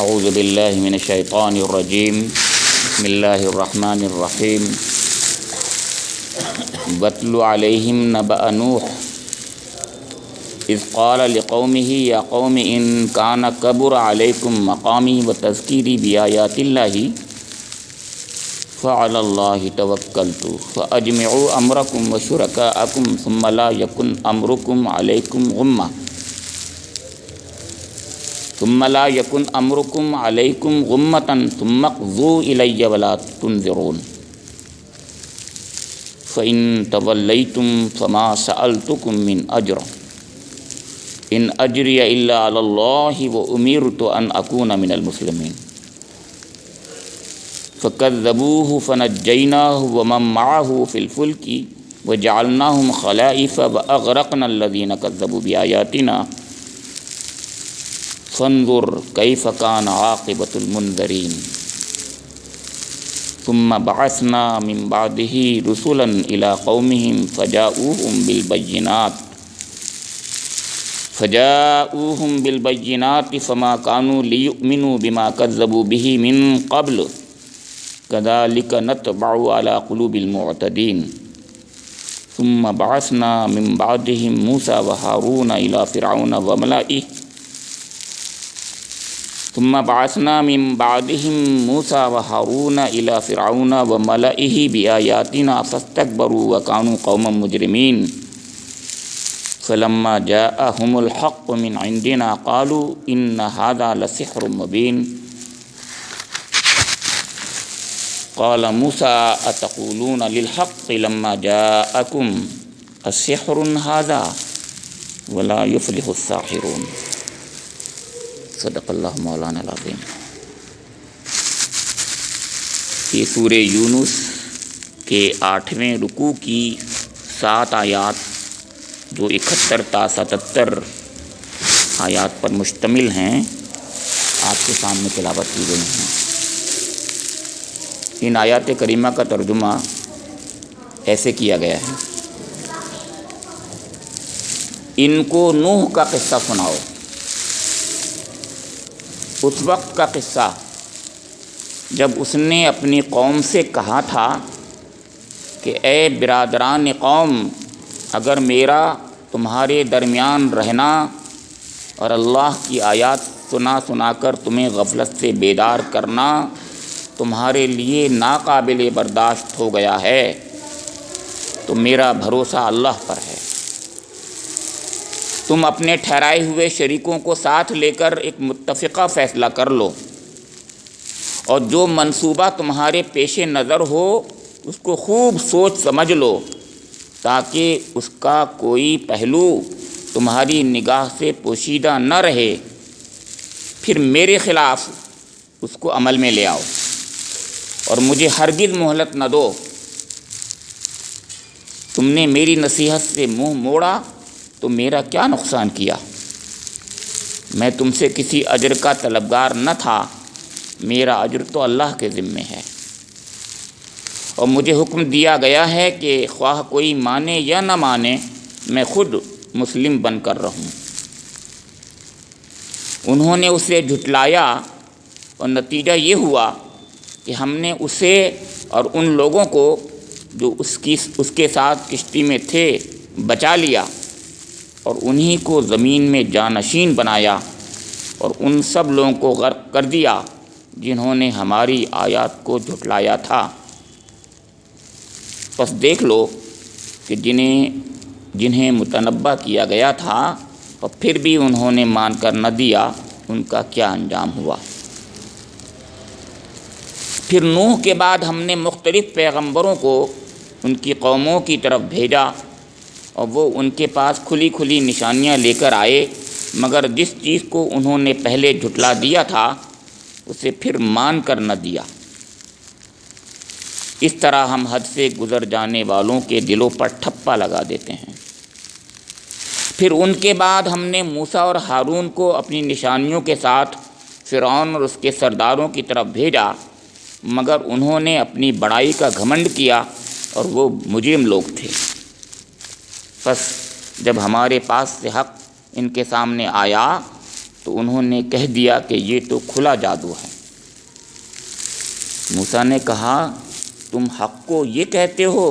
اعوذ باللہ من الشیطان الرجیم بسم اللہ الرحمن الرحیم واتل علیہم نبأ نوح اذ قال لقومه یا قوم ان کان کبر علیکم مقامی وتذکیری بآیات اللہ فعلی اللہ توکلت فاجمعوا امرکم وشرکاءکم ثم لا یکن امرکم علیکم غمۃ ثم اقضوا الی ولا تنظرون فإن تولیتم فما سألتکم من اجر ان اجری الا علی اللہ وامرت ان اکون من المسلمین فکذبوہ فنجیناہ ومن معہ فی الفلک وجعلناہم خلائف واغرقنا الذین کذبوا بآیاتنا فانظر کیف کان عاقبۃ المنذرین ثم بعثنا من بعدہ رسلا الی قومہم فجاؤوہم بالبینات فما كانوا ليؤمنوا بما كذبوا به من قبل كذلك نطبع على قلوب المعتدين ثم بعثنا من بعدهم موسى وهارون إلى فرعون وملئه بآياتنا فاستكبروا وكانوا قوما مجرمين فلما جاءهم الحق من عندنا قالوا إن هذا لسحر مبين قال موسى أتقولون للحق لما جاءكم السحر هذا ولا يفلح الساحرون صدق اللہ مولانا العظیم۔ یہ سورہ یونس کے 8ویں رکوع کی 7 آیات جو 71 تا 77 آیات پر مشتمل ہیں آپ کے سامنے تلاوت کی گئی ہیں۔ ان آیات کریمہ کا ترجمہ ایسے کیا گیا ہے: ان کو نوح کا قصہ سناؤ، اس وقت کا قصہ جب اس نے اپنی قوم سے کہا تھا کہ اے برادران قوم، اگر میرا تمہارے درمیان رہنا اور اللہ کی آیات سنا کر تمہیں غفلت سے بیدار کرنا تمہارے لیے ناقابل برداشت ہو گیا ہے تو میرا بھروسہ اللہ پر ہے۔ تم اپنے ٹھہرائے ہوئے شریکوں کو ساتھ لے کر ایک متفقہ فیصلہ کر لو، اور جو منصوبہ تمہارے پیش نظر ہو اس کو خوب سوچ سمجھ لو تاکہ اس کا کوئی پہلو تمہاری نگاہ سے پوشیدہ نہ رہے، پھر میرے خلاف اس کو عمل میں لے آؤ اور مجھے ہرگز مہلت نہ دو۔ تم نے میری نصیحت سے منہ موڑا تو میرا کیا نقصان کیا؟ میں تم سے کسی اجر کا طلبگار نہ تھا، میرا اجر تو اللہ کے ذمے ہے، اور مجھے حکم دیا گیا ہے کہ خواہ کوئی مانے یا نہ مانے میں خود مسلم بن کر رہوں۔ انہوں نے اسے جھٹلایا اور نتیجہ یہ ہوا کہ ہم نے اسے اور ان لوگوں کو جو اس کے ساتھ کشتی میں تھے بچا لیا، اور انہی کو زمین میں جانشین بنایا، اور ان سب لوگوں کو غرق کر دیا جنہوں نے ہماری آیات کو جھٹلایا تھا۔ پس دیکھ لو کہ جنہیں متنبہ کیا گیا تھا اور پھر بھی انہوں نے مان کر نہ دیا، ان کا کیا انجام ہوا۔ پھر نوح کے بعد ہم نے مختلف پیغمبروں کو ان کی قوموں کی طرف بھیجا، اور وہ ان کے پاس کھلی نشانیاں لے کر آئے، مگر جس چیز کو انہوں نے پہلے جھٹلا دیا تھا اسے پھر مان کر نہ دیا۔ اس طرح ہم حد سے گزر جانے والوں کے دلوں پر ٹھپا لگا دیتے ہیں۔ پھر ان کے بعد ہم نے موسیٰ اور ہارون کو اپنی نشانیوں کے ساتھ فرعون اور اس کے سرداروں کی طرف بھیجا، مگر انہوں نے اپنی بڑائی کا گھمنڈ کیا اور وہ مجرم لوگ تھے۔ پس جب ہمارے پاس سے حق ان کے سامنے آیا تو تو انہوں نے کہہ دیا کہ یہ تو کھلا جادو ہے۔ موسیٰ نے کہا تم حق کو یہ کہتے ہو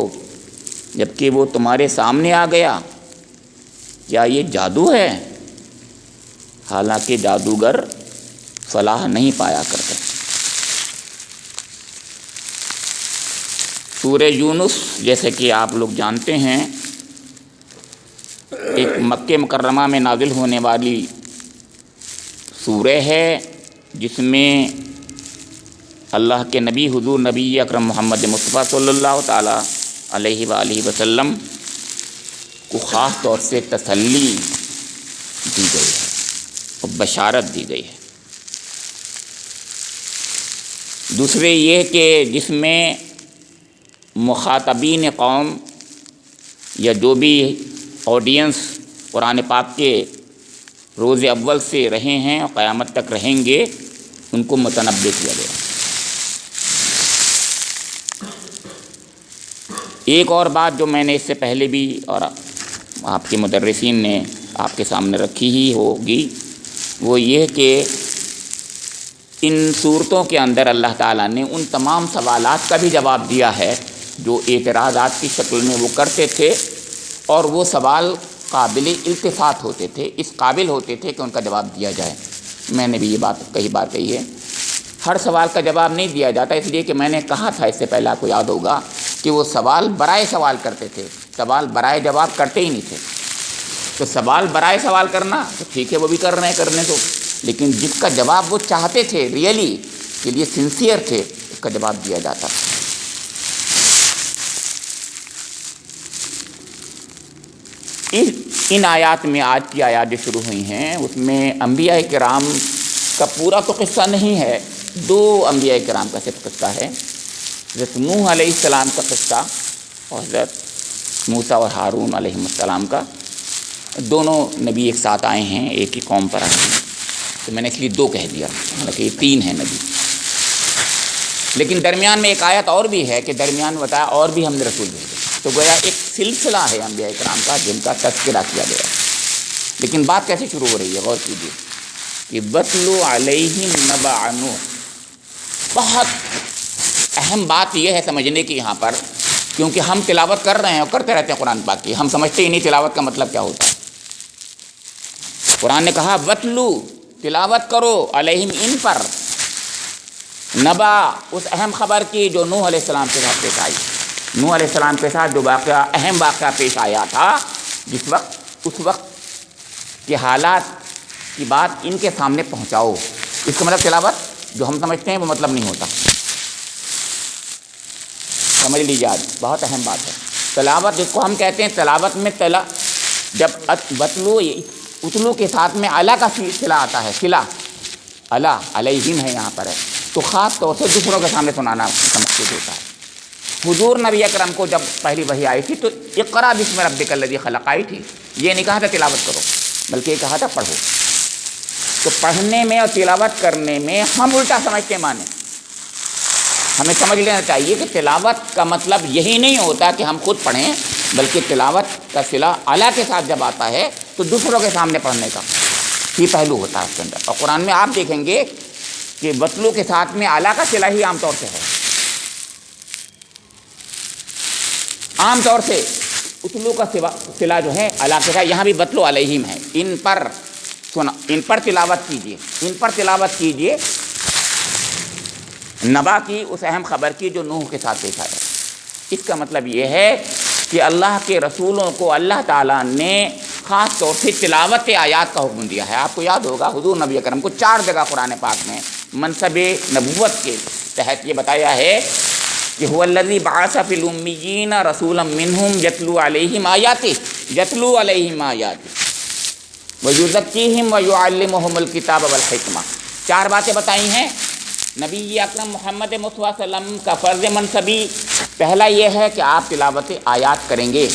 جبکہ وہ تمہارے سامنے آ گیا، کیا یہ جادو ہے؟ حالانکہ جادوگر فلاح نہیں پایا کرتے۔ سورہ یونس جیسے کہ آپ لوگ جانتے ہیں ایک مکہ مکرمہ میں نازل ہونے والی سورہ ہے، جس میں اللہ کے نبی حضور نبی اکرم محمد مصطفیٰ صلی اللہ تعالی علیہ وآلہ وسلم کو خاص طور سے تسلی دی گئی ہے اور بشارت دی گئی ہے۔ دوسرے یہ کہ جس میں مخاطبین قوم یا جو بھی آڈینس قرآن پاک کے روز اول سے رہے ہیں اور قیامت تک رہیں گے ان کو متنبع کیا گیا۔ ایک اور بات جو میں نے اس سے پہلے بھی اور آپ کے مدرسین نے آپ کے سامنے رکھی ہی ہوگی، وہ یہ کہ ان صورتوں کے اندر اللہ تعالیٰ نے ان تمام سوالات کا بھی جواب دیا ہے جو اعتراضات کی شکل میں وہ کرتے تھے، اور وہ سوال قابل التفات ہوتے تھے، اس قابل ہوتے تھے کہ ان کا جواب دیا جائے۔ میں نے بھی یہ بات کئی بار کہی ہے، ہر سوال کا جواب نہیں دیا جاتا، اس لیے کہ میں نے کہا تھا اس سے پہلے آپ کو یاد ہوگا کہ وہ سوال برائے سوال کرتے تھے، سوال برائے جواب کرتے ہی نہیں تھے۔ تو سوال برائے سوال کرنا تو ٹھیک ہے، وہ بھی کر رہے ہیں، کرنے تو، لیکن جس کا جواب وہ چاہتے تھے، ریئلی کے لیے سنسیئر تھے، اس کا جواب دیا جاتا۔ ان آیات میں آج کی آیات جو شروع ہوئی ہیں اس میں انبیاء کرام کا پورا تو قصہ نہیں ہے، دو انبیاء کرام کا صرف قصہ ہے، حضرت نوح علیہ السلام کا قصہ اور حضرت موسیٰ اور ہارون علیہ السلام کا۔ دونوں نبی ایک ساتھ آئے ہیں، ایک ہی قوم پر آئے ہیں، تو میں نے اس لیے دو کہہ دیا، حالانکہ یہ تین ہیں نبی۔ لیکن درمیان میں ایک آیت اور بھی ہے کہ درمیان میں بتایا اور بھی ہم نے رسول بھیجے، تو گویا ایک سلسلہ ہے انبیاء کرام کا جن کا تذکرہ کیا گیا۔ لیکن بات کیسے شروع ہو رہی ہے، غور کیجیے کہ وَاتْلُ عَلَيْهِمْ نَبَأَ نُوح۔ بہت اہم بات یہ ہے سمجھنے کی یہاں پر، کیونکہ ہم تلاوت کر رہے ہیں اور کرتے رہتے ہیں قرآن پاک کی، ہم سمجھتے ہی نہیں تلاوت کا مطلب کیا ہوتا ہے۔ قرآن نے کہا وَاتْلُ، تلاوت کرو، علیہم، ان پر، نبا، اس اہم خبر کی جو نوح علیہ السلام کے ساتھ پیش آئی۔ نوح علیہ السلام کے ساتھ جو واقعہ، اہم واقعہ پیش آیا تھا، جس وقت، اس وقت کے حالات کی بات ان کے سامنے پہنچاؤ۔ اس کا مطلب تلاوت جو ہم سمجھتے ہیں وہ مطلب نہیں ہوتا، سمجھ لیجیے، آج بہت اہم بات ہے۔ تلاوت جس کو ہم کہتے ہیں، تلاوت میں جب اتلو کے ساتھ میں اعلیٰ کا صلہ آتا ہے، صلہ اعلیٰ علیہم ہے یہاں پر ہے، تو خاص طور سے دوسروں کے سامنے سنانا مقصود ہوتا ہے۔ حضور نبی اکرم کو جب پہلی وحی آئی تھی تو اقرا بسم ربک الذی خلق آئی تھی، یہ نہیں کہا تھا تلاوت کرو، بلکہ یہ کہا تھا پڑھو۔ تو پڑھنے میں اور تلاوت کرنے میں ہم الٹا سمجھتے مانے، ہمیں سمجھ لینا چاہیے کہ تلاوت کا مطلب یہی نہیں ہوتا کہ ہم خود پڑھیں، بلکہ تلاوت کا صلہ اعلیٰ کے ساتھ جب آتا ہے تو دوسروں کے سامنے پڑھنے کا یہ پہلو ہوتا ہے اس کے اندر۔ اور قرآن میں آپ دیکھیں گے کہ وَاتْلُ کے ساتھ میں اعلیٰ کا صلہ ہی عام طور سے ہے، عام طور سے اتلو کا صلہ جو ہے اعلیٰ کے ساتھ، یہاں بھی وَاتْلُ علیہم ہے، ان پر سنا، ان پر تلاوت کیجیے، ان پر تلاوت کیجیے نبا کی، اس اہم خبر کی جو نوح کے ساتھ پیش آیا۔ اس کا مطلب یہ ہے کہ اللہ کے رسولوں کو اللہ تعالیٰ نے خاص طور سے تلاوت آیات کا حکم دیا ہے۔ آپ کو یاد ہوگا حضور نبی اکرم کو 4 جگہ قرآن پاک میں منصب نبوت کے تحت یہ بتایا ہے کہ هو الذی بعث فی الامیین رسولا منہم یتلو علیہم آیاتہ، یتلو علیہم آیاتہ ویزکیہم ویعلمہم الکتاب والحکمہ۔ 4 باتیں بتائی ہیں نبی اکرم محمد مصطفیٰ صلی اللہ علیہ وسلم کا فرض منصبی۔ پہلا یہ ہے کہ آپ تلاوت آیات کریں گے،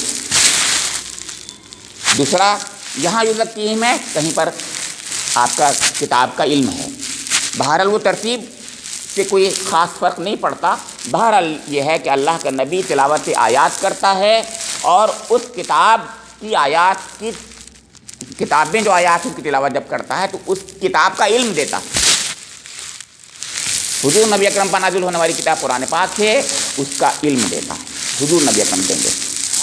دوسرا یہاں یزکیہم ہے، کہیں پر آپ کا کتاب کا علم ہے۔ بہرحال وہ ترتیب سے کوئی خاص فرق نہیں پڑتا، بہرحال یہ ہے کہ اللہ کا نبی تلاوت آیات کرتا ہے اور اس کتاب کی آیات کی کتاب میں جو آیات کی تلاوت جب کرتا ہے تو اس کتاب کا علم دیتا ہے. حضور نبی اکرم پر نازل ہونے والی کتاب قرآن پاک ہے، اس کا علم دیتا ہے حضور نبی اکرم دیں گے.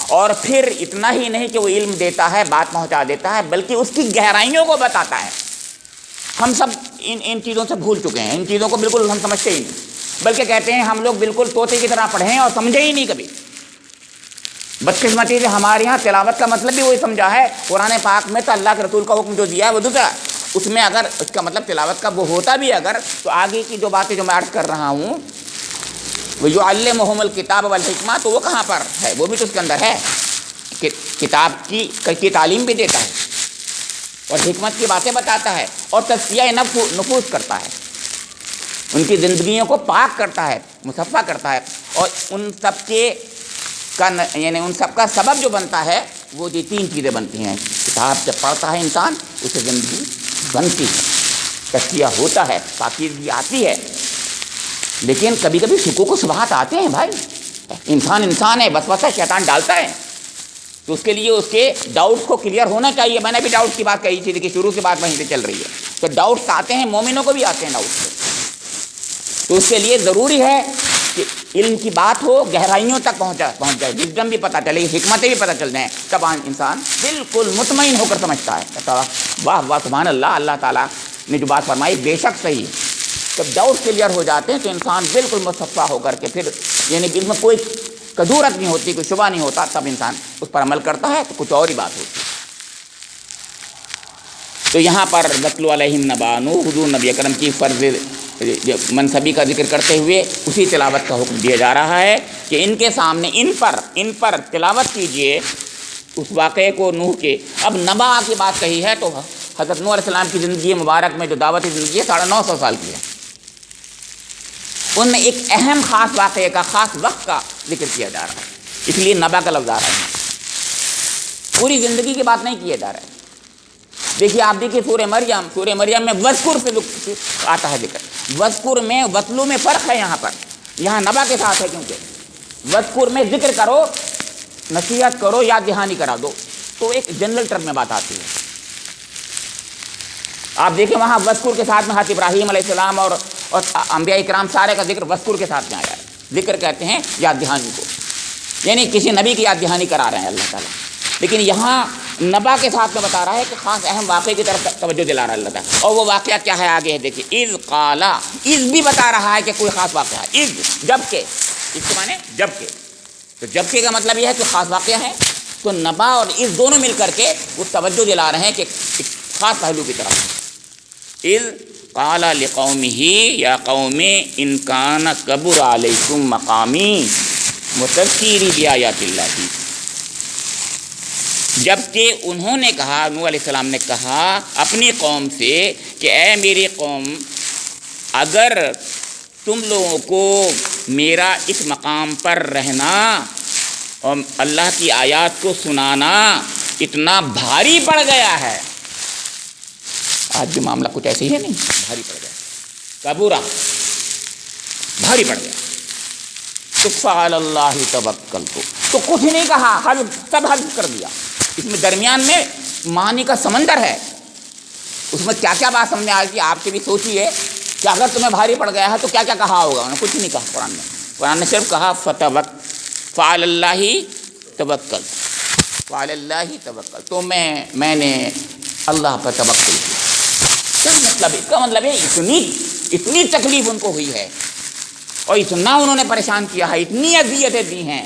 اور پھر اتنا ہی نہیں کہ وہ علم دیتا ہے، بات پہنچا دیتا ہے، بلکہ اس کی گہرائیوں کو بتاتا ہے. ہم سب ان چیزوں سے بھول چکے ہیں، ان چیزوں کو بالکل ہم سمجھتے ہی نہیں، بلکہ کہتے ہیں ہم لوگ بالکل طوطے کی طرح پڑھیں اور سمجھے ہی نہیں کبھی. بدقسمتی سے ہمارے یہاں تلاوت کا مطلب بھی وہی سمجھا ہے. قرآن پاک میں تو اللہ کے رسول کا حکم جو دیا ہے وہ دوسرا، اس میں اگر اس کا مطلب تلاوت کا وہ ہوتا بھی اگر، تو آگے کی جو باتیں جو میں عرض کر رہا ہوں وَيُعَلِّمُهُمُ الْكِتَابَ وَالْحِکْمَةَ، تو وہ کہاں پر ہے؟ وہ بھی تو اس کے اندر ہے کہ کتاب کی تعلیم بھی دیتا ہے اور حکمت کی باتیں بتاتا ہے اور تزکیہ نفوس کرتا ہے، ان کی زندگیوں کو پاک کرتا ہے، مصفح کرتا ہے. اور ان سب یعنی ان سب کا سبب جو بنتا ہے وہ یہ تین چیزیں بنتی ہیں. کتاب جب پڑھتا ہے انسان اسے زندگی بنتی ہے، تزکیہ ہوتا ہے، پاکیزگی آتی ہے. لیکن کبھی کبھی شکوک و شبہات آتے ہیں بھائی، انسان ہے، وسوسہ شیطان ڈالتا ہے، تو اس کے لیے اس کے ڈاؤٹس کو کلیئر ہونا چاہیے. میں نے بھی ڈاؤٹس کی بات کہی تھی کہ شروع سے بات وہیں سے چل رہی ہے. تو ڈاؤٹس آتے ہیں، مومنوں کو بھی آتے ہیں ڈاؤٹس. تو اس کے لیے ضروری ہے کہ علم کی بات ہو، گہرائیوں تک پہنچ جائے، وزڈم بھی پتہ چلے، حکمتیں بھی پتہ چل جائیں، تب انسان بالکل مطمئن ہو کر سمجھتا ہے. واہ واہ سبحان اللہ، اللہ تعالیٰ نے جو بات فرمائی بے شک صحیح. جب ڈاؤٹ کلیئر ہو جاتے ہیں تو انسان بالکل مصفح ہو کر کے پھر یعنی اس میں کوئی کدورت نہیں ہوتی، کوئی شبہ نہیں ہوتا، تب انسان اس پر عمل کرتا ہے تو کچھ اور ہی بات ہوتی ہے. تو یہاں پر وَاتْلُ عَلَيْهِمْ نَبَأَ نُوحٍ، حضور نبی اکرم کی فرض منصبی کا ذکر کرتے ہوئے اسی تلاوت کا حکم دیا جا رہا ہے کہ ان کے سامنے ان پر تلاوت کیجئے اس واقعے کو نوح کے. اب نبا کی بات کہی ہے تو حضرت نوح علیہ السلام کی زندگی مبارک میں جو دعوتی زندگی ہے 950 سال کی ہے، ان میں ایک اہم خاص واقعے کا، خاص وقت کا ذکر کیا جا رہا ہے، اس لیے نبا کا لفظ آ رہا ہے. پوری زندگی کی بات نہیں کیا جا رہا ہے. دیکھیے آپ دیکھیے سورہ مریم میں وذکر سے آتا ہے ذکر. وذکر میں وطلو میں فرق ہے، یہاں نبا کے ساتھ ہے، کیونکہ وذکر میں ذکر کرو، نصیحت کرو، یاد دہانی کرا دو، تو ایک جنرل ٹرم میں بات آتی ہے. آپ دیکھیں وہاں وذکر کے ساتھ میں حضرت ابراہیم علیہ السلام اور انبیاء اکرام سارے کا ذکر وذکر کے ساتھ میں آیا ہے. ذکر کہتے ہیں یاد دہانی کو، یعنی کسی نبی کی یاد دہانی کرا رہے ہیں اللہ تعالیٰ. لیکن یہاں نبا کے ساتھ میں بتا رہا ہے کہ خاص اہم واقعے کی طرف توجہ دلا رہا ہے اللہ تعالیٰ. اور وہ واقعہ کیا ہے آگے ہے دیکھیے. اذ قالا، اذ بھی بتا رہا ہے کہ کوئی خاص واقعہ ہے. اذ جب کہ، اس کے معنی جب کہ، تو جب کہ کا مطلب یہ ہے کہ خاص واقعہ ہے. تو نبا اور اذ دونوں مل کر کے وہ توجہ دلا رہے ہیں کہ ایک خاص پہلو کی طرف. اذ قال لقومہ یا قوم ان کان کبر علیکم مقامی وتذکیری بآیات اللہ، جب کہ انہوں نے کہا، نوح علیہ السلام نے کہا اپنی قوم سے کہ اے میری قوم، اگر تم لوگوں کو میرا اس مقام پر رہنا اور اللہ کی آیات کو سنانا اتنا بھاری پڑ گیا ہے. آج بھی معاملہ کچھ ایسے ہی ہے، نہیں بھاری پڑ گیا، کبورا بھاری پڑ گیا. تو فعلی اللہ توکلت، تو کچھ نہیں کہا، سب حذف کر دیا. اس میں درمیان میں معنی کا سمندر ہے، اس میں کیا کیا بات سمجھ آئے گی. آپ سے بھی سوچیے کہ اگر تمہیں بھاری پڑ گیا ہے تو کیا کیا کہا ہوگا. انہوں نے کچھ نہیں کہا. قرآن نے صرف کہا فعلی اللہ توکلت، فعلی اللہ توکلت، تو میں نے اللہ پر توکل کیا. کیا مطلب؟ اس کا مطلب ہے اتنی تکلیف ان کو ہوئی ہے اور اتنا انہوں نے پریشان کیا ہے، اتنی اذیتیں دی ہیں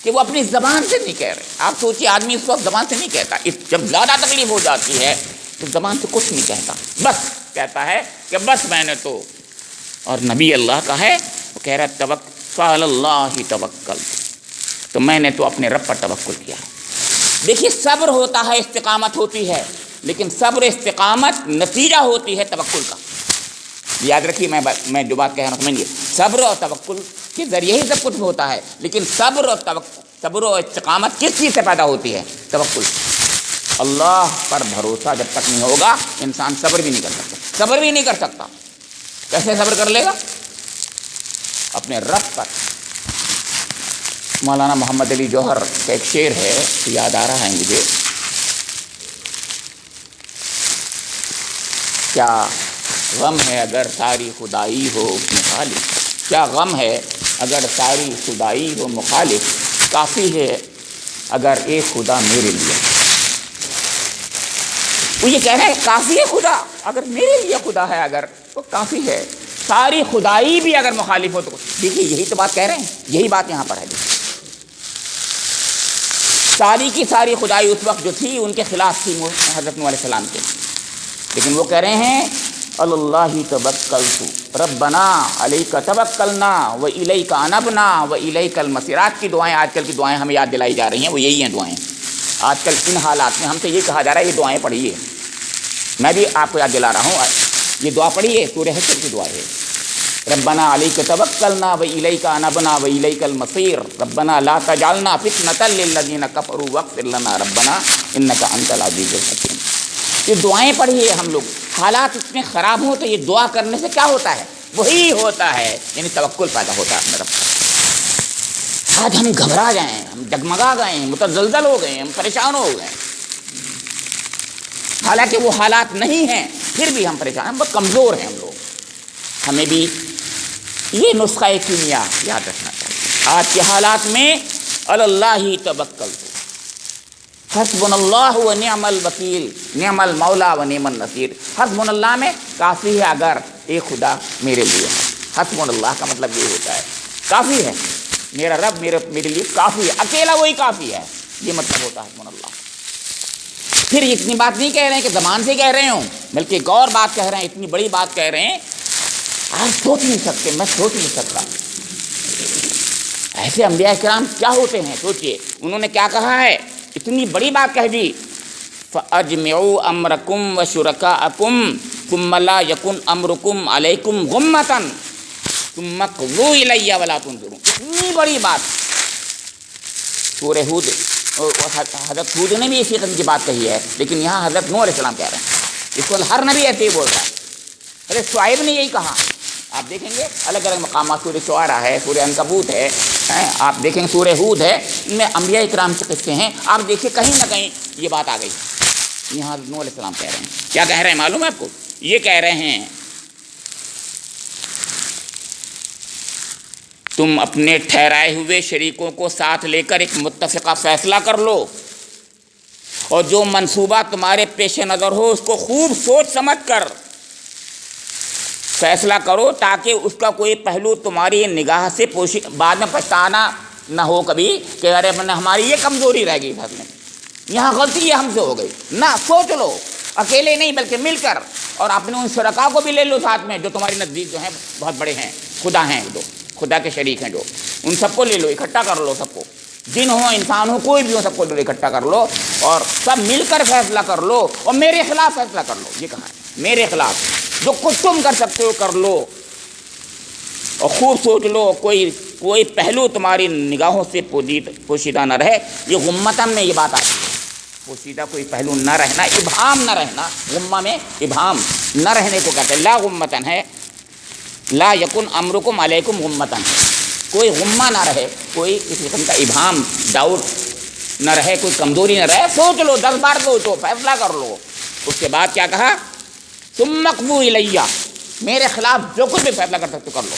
کہ وہ اپنی زبان سے نہیں کہہ رہے. آپ سوچیے آدمی اس وقت زبان سے نہیں کہتا، جب زیادہ تکلیف ہو جاتی ہے تو زبان سے کچھ نہیں کہتا، بس کہتا ہے کہ بس میں نے تو. اور نبی اللہ کا ہے، وہ کہہ رہا ہے فعلی اللہ توکل، تو میں نے تو اپنے رب پر توکل کیا. دیکھیے صبر ہوتا ہے، استقامت ہوتی ہے، لیکن صبر استقامت نتیجہ ہوتی ہے توکل کا. یاد رکھیے میں جو بات کہہ رہا ہوں سمجھیے. صبر اور توکل کے ذریعے ہی سب کچھ ہوتا ہے، لیکن صبر اور استقامت کس چیز سے پیدا ہوتی ہے؟ توکل. اللہ پر بھروسہ جب تک نہیں ہوگا انسان صبر بھی نہیں کر سکتا. صبر بھی نہیں کر سکتا. کیسے صبر کر لے گا؟ اپنے رب پر. مولانا محمد علی جوہر کا ایک شعر ہے، یاد آ رہا ہے مجھے. کیا غم ہے اگر ساری خدائی ہو مخالف، کیا غم ہے اگر ساری خدائی ہو مخالف، کافی ہے اگر ایک خدا میرے لیے۔ وہ یہ کہہ رہے ہیں کافی ہے خدا اگر میرے لیے خدا ہے، اگر تو کافی ہے، ساری خدائی بھی اگر مخالف ہو تو۔ دیکھیے یہی تو بات کہہ رہے ہیں، یہی بات یہاں پر ہے۔ ساری کی ساری خدائی اس وقت جو تھی ان کے خلاف تھی حضرت نوح علیہ السلام کے، لیکن وہ کہہ رہے ہیں اللہ توکلت ربنا علیک توکلنا والیک انبنا والیک المصیر۔ آج کی دعائیں، آج کل کی دعائیں ہمیں یاد دلائی جا رہی ہیں، وہ یہی ہیں دعائیں۔ آج کل ان حالات میں ہم سے یہ کہا جا رہا ہے یہ دعائیں پڑھیے، میں بھی آپ کو یاد دلا رہا ہوں، یہ دعا پڑھیے، سورہ حشر کی دعا ہے۔ ربنا علیک توکلنا والیک انبنا والیک المصیر ربنا لا تجعلنا فتنة للذین کفروا واغفر لنا ربنا انک انت العزیز الحکیم۔ یہ دعائیں پڑھیے ہم لوگ، حالات اتنے خراب ہوں تو یہ دعا کرنے سے کیا ہوتا ہے؟ وہی ہوتا ہے، یعنی توکل پیدا ہوتا ہے اپنے رب پر۔ آج ہم گھبرا گئے ہیں، ہم ڈگمگا گئے ہیں، متزلزل ہو گئے ہیں، ہم پریشان ہو گئے ہیں، حالانکہ وہ حالات نہیں ہیں پھر بھی ہم پریشان ہیں، بہت کمزور ہیں ہم لوگ۔ ہمیں بھی یہ نسخہ کیمیا یاد رکھنا چاہیے۔ آج کے حالات میں اللہ توکلت، حسبنا اللہ و نعم الوکیل، نعم المولا و نعم النصیر۔ حسبنا اللہ میں کافی ہے اگر ایک خدا میرے لیے ہے۔ حسبنا اللہ کا مطلب یہ ہوتا ہے کافی ہے، میرا رب میرے لیے کافی ہے، اکیلا وہی کافی ہے، یہ مطلب ہوتا ہے حسبنا اللہ۔ پھر اتنی بات نہیں کہہ رہے ہیں کہ زبان سے کہہ رہے ہوں، بلکہ ایک اور بات کہہ رہے ہیں، اتنی بڑی بات کہہ رہے ہیں آپ سوچ نہیں سکتے، میں سوچ نہیں سکتا۔ ایسے انبیاء کرام کیا ہوتے ہیں، سوچئے انہوں نے کیا کہا ہے، اتنی بڑی بات کہہ دی، فَأَجْمِعُوا أَمْرَكُمْ وَشُرَكَاءَكُمْ ثُمَّ لَا يَكُنْ أَمْرُكُمْ عَلَيْكُمْ غُمَّةً ثُمَّ اقْضُوا إِلَيَّ وَلَا تُنظِرُونَ۔ اتنی بڑی بات سورہ ہود، حضرت ہود نے بھی اسی قسم کی بات کہی ہے، لیکن یہاں حضرت نوح علیہ السلام کہہ رہے ہیں، اس کو ہر نبی ایسے ہی بول رہا ہے۔ حضرت شعیب نے یہی کہا، آپ دیکھیں گے الگ الگ مقامات، سورہ شعراء ہے، سورہ عنکبوت ہے، آپ دیکھیں سورہ ہود ہے، ان میں انبیاء کرام کے قصے ہیں، آپ دیکھیں کہیں نہ کہیں یہ بات آ گئی۔ یہاں نوح علیہ السلام کہہ رہے ہیں، کیا کہہ رہے ہیں معلوم ہے آپ کو؟ یہ کہہ رہے ہیں تم اپنے ٹھہرائے ہوئے شریکوں کو ساتھ لے کر ایک متفقہ فیصلہ کر لو، اور جو منصوبہ تمہارے پیش نظر ہو اس کو خوب سوچ سمجھ کر فیصلہ کرو، تاکہ اس کا کوئی پہلو تمہاری نگاہ سے بعد میں پچھتانا نہ ہو کبھی کہ ارے ہماری یہ کمزوری رہ گئی فیصلے میں، یہاں غلطی یہ ہم سے ہو گئی۔ نہ، سوچ لو، اکیلے نہیں بلکہ مل کر، اور اپنے ان شرکاء کو بھی لے لو ساتھ میں جو تمہارے نزدیک جو ہیں بہت بڑے ہیں، خدا ہیں، جو خدا کے شریک ہیں، جو ان سب کو لے لو، اکٹھا کر لو سب کو، جن ہو انسان ہو کوئی بھی ہو، سب کو اکٹھا کر لو اور سب مل کر فیصلہ کر لو، اور میرے خلاف فیصلہ کر لو۔ یہ کہا ہے میرے خلاف، جو کچھ تم کر سکتے ہو کر لو، اور خوب سوچ لو، کوئی پہلو تمہاری نگاہوں سے پوشیدہ نہ رہے۔ یہ غمتاً میں یہ بات آتی ہے، پوشیدہ کوئی پہلو نہ رہنا، ابہام نہ رہنا، غمہ میں ابہام نہ رہنے کو کہتے ہیں۔ لا غمتاً ہے، لا یکن امرکم علیکم غمتاً، کوئی غمہ نہ رہے، کوئی کسی قسم کا ابہام، ڈاؤٹ نہ رہے، کوئی کمزوری نہ رہے، سوچ لو، 10 بار سوچو، فیصلہ کر لو۔ اس کے بعد کیا کہا، ثم اقضوا الیہ، میرے خلاف جو کچھ بھی فیصلہ کر سکتے کر لو،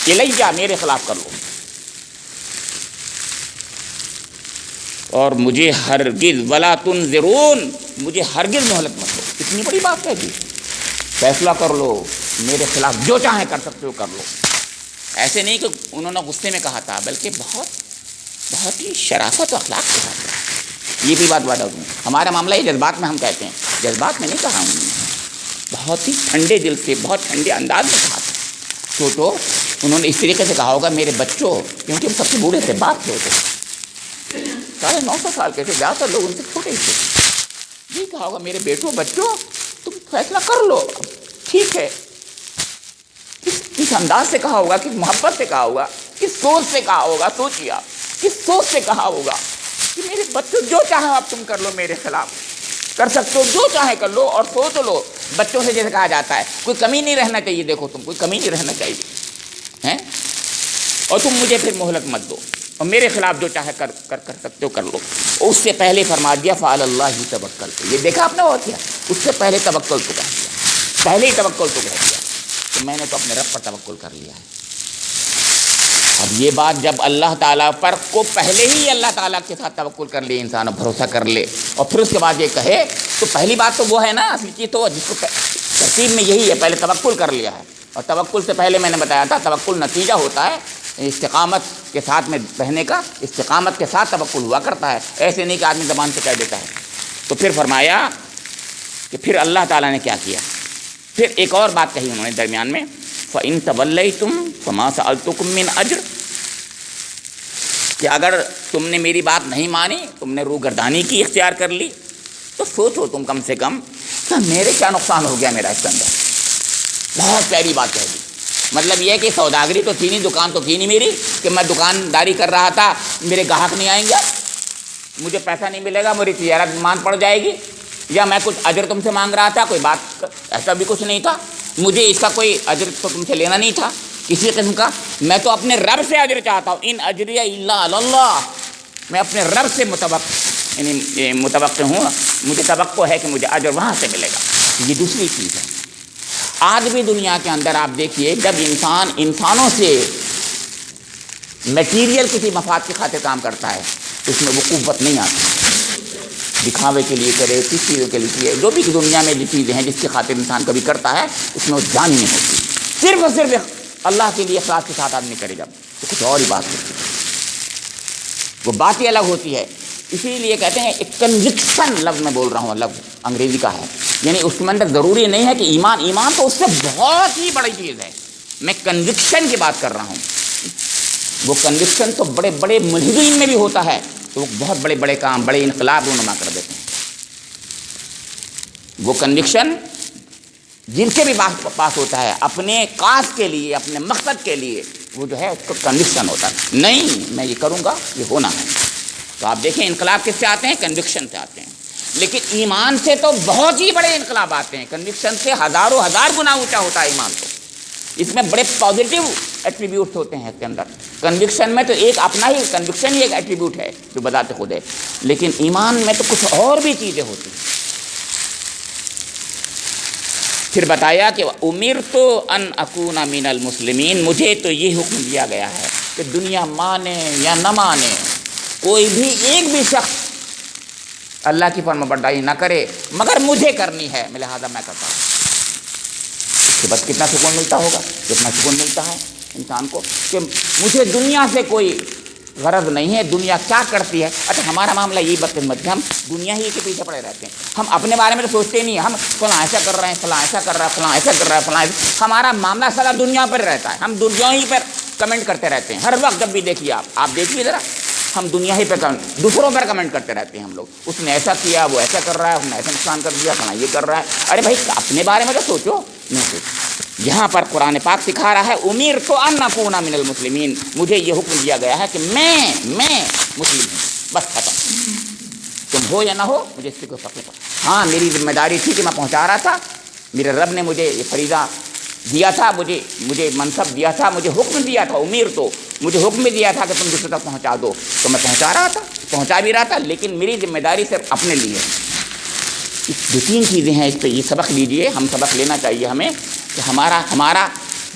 الیہ میرے خلاف کر لو، اور مجھے ہرگز ولا تنظرون، مجھے ہرگز مہلت مت دو۔ اتنی بڑی بات کہہ دی، فیصلہ کر لو، میرے خلاف جو چاہیں کر سکتے ہو کر لو۔ ایسے نہیں کہ انہوں نے غصے میں کہا تھا، بلکہ بہت ہی شرافت و اخلاق کے ساتھ۔ یہ بھی بات بتا دوں، ہمارا معاملہ یہ جذبات میں ہم کہتے ہیں، جذبات میں نہیں کہا انہوں نے، بہت ہی ٹھنڈے دل سے، بہت ٹھنڈے انداز میں کہا تھا۔ سوچو انہوں نے اس طریقے سے کہا ہوگا، میرے بچوں، کیونکہ ہم سب سے بوڑھے تھے، باپ تھے، 950 سال کے تھے، زیادہ تر لوگ ان سے چھوٹے ہی تھے۔ یہ کہا ہوگا، میرے بیٹوں بچوں تم فیصلہ کر لو، ٹھیک ہے۔ کس انداز سے کہا ہوگا، کس محبت سے کہا ہوگا، کس سوچ سے کہا ہوگا، سوچیے آپ، کس سوچ سے کہا ہوگا کہ میرے بچوں جو چاہے آپ تم کر لو، میرے خلاف کر سکتے ہو، جو چاہے کر لو، اور سوچ لو۔ بچوں سے جیسے کہا جاتا ہے کوئی کمی نہیں رہنا چاہیے، دیکھو تم کوئی کمی نہیں رہنا چاہیے ہیں، اور تم مجھے پھر مہلت مت دو، اور میرے خلاف جو چاہے کر سکتے ہو کر لو۔ اس سے پہلے فرما دیا فعلی اللہ توکلت، یہ دیکھا آپ نے اور کیا، اس سے پہلے توکل کو کہا دیا، پہلے ہی توکل تو کہہ دیا کہ میں نے تو اپنے رب پر توکل کر لیا ہے۔ اب یہ بات جب اللہ تعالیٰ پر کو پہلے ہی اللہ تعالیٰ کے ساتھ توکل کر لے انسان اور بھروسہ کر لے، اور پھر اس کے بعد یہ کہے، تو پہلی بات تو وہ ہے نا اصل چیز تو جس کو ترتیب میں یہی ہے، پہلے توکل کر لیا ہے۔ اور توکل سے پہلے میں نے بتایا تھا توکل نتیجہ ہوتا ہے استقامت کے ساتھ میں رہنے کا، استقامت کے ساتھ توکل ہوا کرتا ہے، ایسے نہیں کہ آدمی زبان سے کہہ دیتا ہے۔ تو پھر فرمایا کہ پھر اللہ تعالیٰ نے کیا کیا، پھر ایک اور بات کہی انہوں نے درمیان میں، فَإِن تَوَلَّيْتُمْ فَمَا سَأَلْتُكُم مِّنْ أَجْرٍ، کہ اگر تم نے میری بات نہیں مانی، تم نے روگردانی کی اختیار کر لی، تو سوچو تم کم سے کم کہ میرے کیا نقصان ہو گیا میرا اس کے اندر۔ بہت پیاری بات کہہ دی، مطلب یہ کہ سوداگری تو تھی نہیں، دکان تو تھی نہیں میری کہ میں دکانداری کر رہا تھا، میرے گاہک نہیں آئیں گے، مجھے پیسہ نہیں ملے گا، میری تجارت مان پڑ جائے گی، یا میں کچھ اجر تم سے مانگ رہا تھا، کوئی بات ایسا بھی کچھ نہیں تھا، مجھے اس کا کوئی اجر تو تم سے لینا نہیں تھا کسی قسم کا، میں تو اپنے رب سے اجر چاہتا ہوں، ان اجریہ الا علی اللہ، میں اپنے رب سے متوقع ہوں، مجھے توقع ہے کہ مجھے اجر وہاں سے ملے گا۔ یہ دوسری چیز ہے۔ آج بھی دنیا کے اندر آپ دیکھیے جب انسان انسانوں سے میٹیریل کسی مفاد کی خاطر کام کرتا ہے تو اس میں وہ قوت نہیں آتی، دکھاوے کے لیے کرے، کس چیزوں کے لیے، جو بھی دنیا میں جو چیزیں ہیں جس کی خاطر انسان کبھی کرتا ہے اس میں وہ جان ہی نہیں ہوتی، صرف اور صرف اللہ کے لیے اخلاص کے ساتھ آدمی کرے جب تو کچھ اور ہی بات ہوتی ہے، وہ بات ہی الگ ہوتی ہے۔ اسی لیے کہتے ہیں ایک کنوکشن لفظ میں بول رہا ہوں، لفظ انگریزی کا ہے، یعنی اس کے اندر ضروری نہیں ہے کہ ایمان تو اس سے بہت ہی بڑی چیز ہے، میں کنوکشن کی بات کر رہا ہوں۔ وہ کنوکشن تو بڑے بڑے ملحدین میں بھی ہوتا ہے، تو وہ بہت بڑے بڑے کام، بڑے انقلاب رونما کر دیتے ہیں۔ وہ کنوکشن جن کے بھی پاس ہوتا ہے اپنے کاز کے لیے، اپنے مقصد کے لیے، وہ جو ہے اس کو کنوکشن ہوتا ہے، نہیں میں یہ کروں گا، یہ ہونا ہے۔ تو آپ دیکھیں انقلاب کس سے آتے ہیں؟ کنوکشن سے آتے ہیں، لیکن ایمان سے تو بہت ہی بڑے انقلاب آتے ہیں، کنوکشن سے ہزاروں ہزار گنا اونچا ہوتا ہے ایمان تو، اس میں بڑے پازیٹیو ایٹریبیوٹس ہوتے ہیں اس کے اندر۔ کنوکشن میں تو ایک اپنا ہی کنوکشن ہی ایک ایٹریبیوٹ ہے جو بذات خود ہے، لیکن ایمان میں تو کچھ اور بھی چیزیں ہوتی ہیں۔ پھر بتایا کہ امرت ان اکون من المسلمین، مجھے تو یہ حکم دیا گیا ہے کہ دنیا مانے یا نہ مانے، کوئی بھی ایک بھی شخص اللہ کی فرمانبرداری نہ کرے مگر مجھے کرنی ہے، لہٰذا میں کرتا ہوں۔ اس کے بعد کتنا سکون ملتا ہوگا، کتنا سکون ملتا ہے انسان کو کہ مجھے دنیا سے کوئی غرض نہیں ہے، دنیا کیا کرتی ہے۔ اچھا ہمارا معاملہ یہی بدقسمتی ہے، ہم دنیا ہی کے پیچھے پڑے رہتے ہیں، ہم اپنے بارے میں تو سوچتے ہی نہیں ہیں، ہم فلاں ایسا کر رہے ہیں، فلاں ایسا کر رہا ہے، فلاں ایسا کر رہا ہے، فلاں ایسا، ہمارا معاملہ سارا دنیا پر رہتا ہے، ہم دنیا ہی پر کمنٹ کرتے رہتے ہیں ہر وقت، جب بھی دیکھیے آپ دیکھیے ذرا، ہم دنیا ہی پہ دوسروں پر کمنٹ کرتے رہتے ہیں ہم لوگ، اس نے ایسا کیا، وہ ایسا کر رہا ہے، اس نے ایسا نقصان کر دیا، فلاں یہ کر رہا ہے۔ ارے بھائی اپنے بارے میں تو سوچو، نہیں سوچو۔ یہاں پر قرآن پاک سکھا رہا ہے امرت ان اکون من المسلمین، مجھے یہ حکم دیا گیا ہے کہ میں مسلم ہوں، بس ختم، تم ہو یا نہ ہو مجھے اس سے کوئی فرق نہیں پڑتا۔ ہاں میری ذمہ داری تھی کہ میں پہنچا رہا تھا، میرے رب نے مجھے یہ فریضہ دیا تھا، مجھے منصب دیا تھا، مجھے حکم دیا تھا، مجھے حکم دیا تھا کہ تم دوسرے تک پہنچا دو، تو میں پہنچا رہا تھا، پہنچا بھی رہا تھا، لیکن میری ذمہ داری صرف اپنے لیے۔ دو تین چیزیں ہیں، اس پہ یہ سبق لیجئے، ہم سبق لینا چاہیے ہمیں کہ ہمارا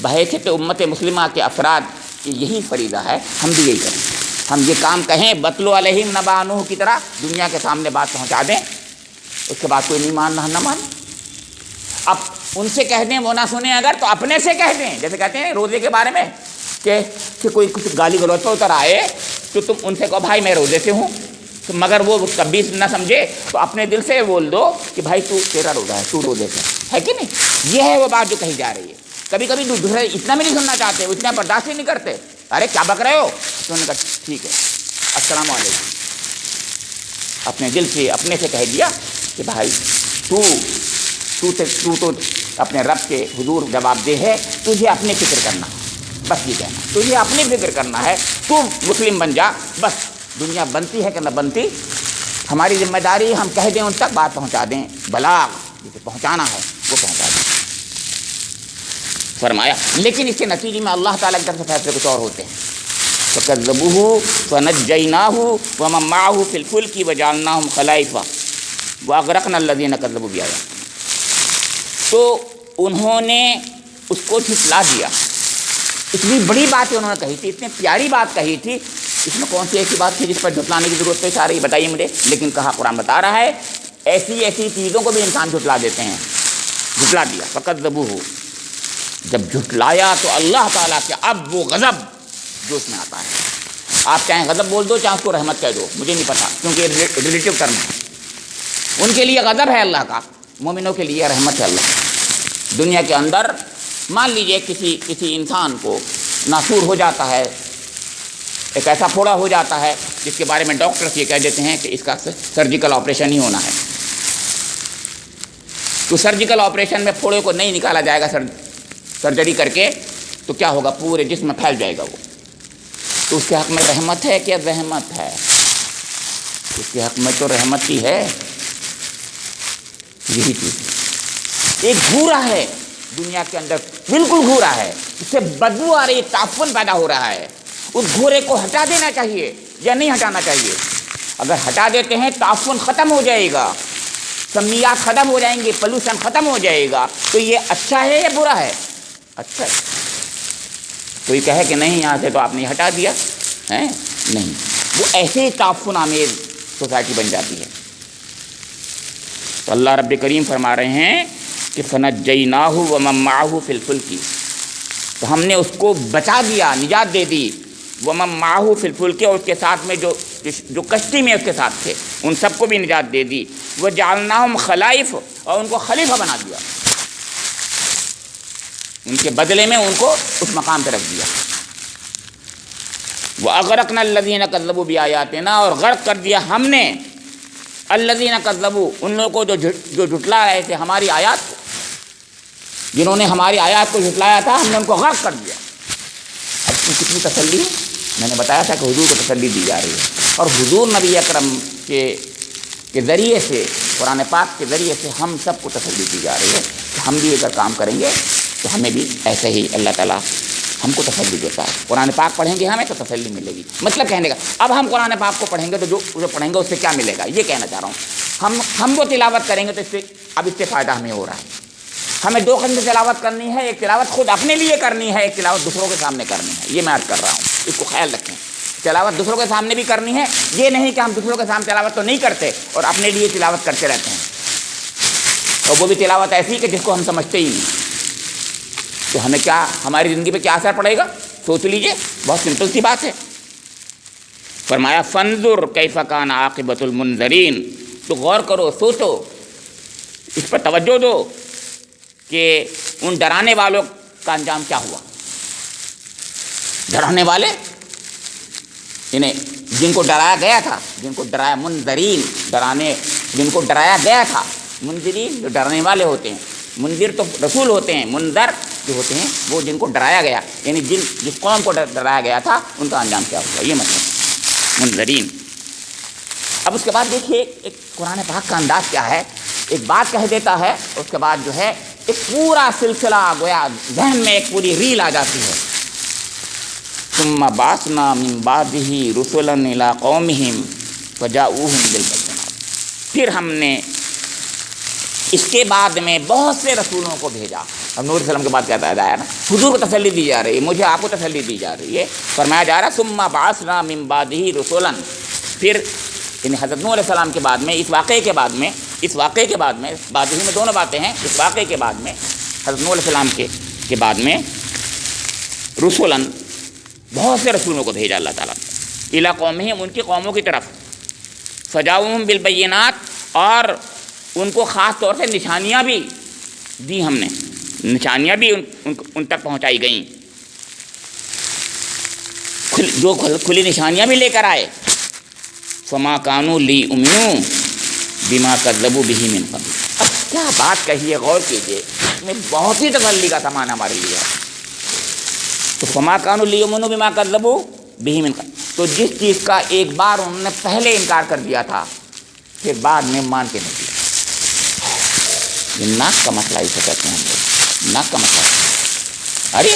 بحیثیت امت مسلمہ کے افراد کی یہی فریضہ ہے، ہم بھی یہی کریں، ہم یہ کام کہیں بتلو علیہم نبأ نوح کی طرح دنیا کے سامنے بات پہنچا دیں، اس کے بعد کوئی نہیں ماننا نہ مانے۔ اب ان سے کہہ دیں وہ نہ سنیں اگر، تو اپنے سے کہہ دیں، جیسے کہتے ہیں روزے کے بارے میں کہ کوئی کچھ گالی گلوچ پہ اتر آئے تو تم ان سے کہو بھائی میں روزے سے ہوں، تو مگر وہ کبھی نہ سمجھے تو اپنے دل سے بول دو کہ بھائی تیرا روزہ ہے، تو روزے سے ہے کہ نہیں۔ یہ ہے وہ بات جو کہی جا رہی ہے۔ کبھی کبھی دوسرے اتنا بھی نہیں سننا چاہتے، اتنا برداشت ہی نہیں کرتے، ارے کیا بک رہے ہو، تو انہوں نے کہا ٹھیک ہے السلام علیکم، اپنے دل سے اپنے سے کہہ دیا کہ بھائی تو اپنے رب کے حضور جواب دہ ہے، تجھے اپنی فکر کرنا، بس یہ کہنا، تجھے اپنی فکر کرنا ہے، تو مسلم بن جا، بس دنیا بنتی ہے کہ نہ بنتی ہماری ذمہ داری، ہم کہہ دیں ان تک بات پہنچا دیں، بلاغ جسے پہنچانا ہے وہ پہنچا دیں۔ فرمایا لیکن اس کے نتیجے میں اللہ تعالیٰ کی طرف سے فیصلے کچھ اور ہوتے ہیں۔ فَكَذَّبُوهُ فَنَجَّيْنَاهُ وَمَن مَّعَهُ فِي الْفُلْكِ وَجَعَلْنَاهُمْ خَلَائِفَ وَأَغْرَقْنَا الَّذِينَ كَذَّبُوا بِآيَاتِنَا۔ تو انہوں نے اس کو جھٹلا دیا. اتنی بڑی بات انہوں نے کہی تھی, اتنی پیاری بات کہی تھی, اس میں کون سی ایسی بات تھی جس پر جھٹلانے کی ضرورت پیش آ رہی ہے بتائیے مجھے. لیکن کہا, قرآن بتا رہا ہے ایسی ایسی چیزوں کو بھی انسان جھٹلا دیتے ہیں. جھٹلا دیا, فکذبوہ, جب جھٹلایا تو اللہ تعالیٰ کے اب وہ غضب جو اس میں آتا ہے. آپ چاہیں غضب بول دو, چاہے اس کو رحمت کہہ دو, مجھے نہیں پتا, کیونکہ یہ ریلیٹیو ٹرم ہے. ان کے لیے غضب ہے اللہ کا, مومنوں کے لیے رحمت ہے اللہ کا. دنیا کے اندر مان لیجئے کسی انسان کو ناسور ہو جاتا ہے, ایک ایسا پھوڑا ہو جاتا ہے جس کے بارے میں ڈاکٹرز یہ کہہ دیتے ہیں کہ اس کا سرجیکل آپریشن ہی ہونا ہے. تو سرجیکل آپریشن میں پھوڑے کو نہیں نکالا جائے گا سرجری کر کے, تو کیا ہوگا, پورے جسم میں پھیل جائے گا وہ. تو اس کے حق میں رحمت ہے کہ رحمت ہے؟ اس کے حق میں تو رحمت ہی ہے. یہی چیز ایک گھورا ہے دنیا کے اندر, بالکل گھورا ہے, اس سے بدبو آ رہی ہے, تعفن پیدا ہو رہا ہے. اس گھورے کو ہٹا دینا چاہیے یا نہیں ہٹانا چاہیے؟ اگر ہٹا دیتے ہیں تعفن ختم ہو جائے گا, سمیات ختم ہو جائیں گے, پولوشن ختم ہو جائے گا. تو یہ اچھا ہے یا برا ہے؟ اچھا ہے. کوئی کہے کہ نہیں یہاں سے تو آپ نے ہٹا دیا ہے, نہیں, وہ ایسے ہی تعفن آمیز سوسائٹی بن جاتی ہے. تو اللہ رب کریم فرما رہے ہیں کہ فنجیناہ ومن معہ فی الفلک, تو ہم نے اس کو بچا دیا, نجات دے دی, ومن معہ فی الفلک, اور اس کے ساتھ میں جو کشتی میں اس کے ساتھ تھے ان سب کو بھی نجات دے دی. وجعلناہم خلائف, اور ان کو خلیفہ بنا دیا, ان کے بدلے میں ان کو اس مقام پہ رکھ دیا. وَأَغْرَقْنَا الَّذِينَ كَذَّبُوا بِآيَاتِنَا, اور غرق کر دیا ہم نے الذین کذبوا, ان لوگوں کو جو جھٹلا رہے تھے ہماری آیات کو, جنہوں نے ہماری آیات کو جھٹلایا تھا, ہم نے ان کو غرق کر دیا. اب اس میں کتنی تسلی ہے؟ میں نے بتایا تھا کہ حضور کو تسلی دی جا رہی ہے, اور حضور نبی اکرم کے ذریعے سے, قرآن پاک کے ذریعے سے ہم سب کو تسلی دی جا رہی ہے کہ ہم بھی اگر کام کریں گے تو ہمیں بھی ایسے ہی اللہ تعالیٰ ہم کو تسلی دیتا ہے. قرآن پاک پڑھیں گے ہمیں تو تسلی ملے گی. مطلب کہنے کا, اب ہم قرآن پاک کو پڑھیں گے تو جو پڑھیں گے اس سے کیا ملے گا, یہ کہنا چاہ رہا ہوں. ہم وہ تلاوت کریں گے تو اس سے فائدہ ہمیں ہو رہا ہے. ہمیں دو قسم سے تلاوت کرنی ہے, ایک تلاوت خود اپنے لیے کرنی ہے, ایک تلاوت دوسروں کے سامنے کرنی ہے. یہ میں عرض کر رہا ہوں, اس کو خیال رکھیں. تلاوت دوسروں کے سامنے بھی کرنی ہے, یہ نہیں کہ ہم دوسروں کے سامنے تلاوت تو نہیں کرتے اور اپنے لیے تلاوت کرتے رہتے ہیں, اور وہ بھی تلاوت ایسی کہ جس کو ہم سمجھتے ہی نہیں. تو ہمیں کیا, ہماری زندگی پہ کیا اثر پڑے گا, سوچ لیجئے. بہت سمپل سی بات ہے. فرمایا فانظر کیف کان عاقبۃ المنذرین, تو غور کرو, سوچو, اس پر توجہ دو کہ ان ڈرانے والوں کا انجام کیا ہوا. ڈرانے والے انہیں جن کو ڈرایا گیا تھا, جن کو ڈرایا, منذرین ڈرانے, جن کو ڈرایا گیا تھا. منذرین جو ڈرانے والے ہوتے ہیں, منذر تو رسول ہوتے ہیں, منذر جو ہوتے ہیں وہ جن کو ڈرایا گیا, یعنی جس قوم کو ڈرایا گیا تھا ان کا انجام کیا ہوگا, یہ مطلب منذرین. اب اس کے بعد دیکھیے ایک قرآن پاک کا انداز کیا ہے. ایک بات کہہ دیتا ہے, اس کے بعد جو ہے ایک پورا سلسلہ گویا ذہن میں ایک پوری ریل آ جاتی ہے. ثم بعثنا من بعده رسلا الى قومهم فجاءوهم بالبينات, پھر ہم نے اس کے بعد میں بہت سے رسولوں کو بھیجا. اب نور صلی اللہ علیہ وسلم کے بعد کہتا ہے نا, حضور کو تسلی دی جا رہی ہے, مجھے آپ کو تسلی دی جا رہی ہے. فرمایا جا رہا ثم بعثنا من بعده رسلا, پھر یعنی حضرت نوح علیہ السلام کے بعد میں, اس واقعے کے بعد میں, بعد ہی میں دونوں باتیں ہیں. اس واقعے کے بعد میں, حضرت نوح علیہ السلام کے بعد میں رسولاً, بہت سے رسولوں کو بھیجا اللہ تعالیٰ نے, الی قومہم, ان کی قوموں کی طرف. فجاؤہم بالبینات, اور ان کو خاص طور سے نشانیاں بھی دی ہم نے, نشانیاں بھی ان تک پہنچائی گئیں, جو کھلی نشانیاں بھی لے کر آئے. فما کانوا لیؤمنوا بما کذبوا بہ من قبل. اب کیا بات کہی ہے, غور کیجیے, اس میں بہت ہی تسلی کا سامان ہمارے لیے ہے. تو فما کانوا لیؤمنوا بما کذبوا بہ من قبل, تو جس چیز کا ایک بار انہوں نے پہلے انکار کر دیا تھا, پھر بعد میں مان کے نہیں دیا. یہ ناک کا مسئلہ اسے کہتے ہیں ہم لوگ, ناک کا مسئلہ. ارے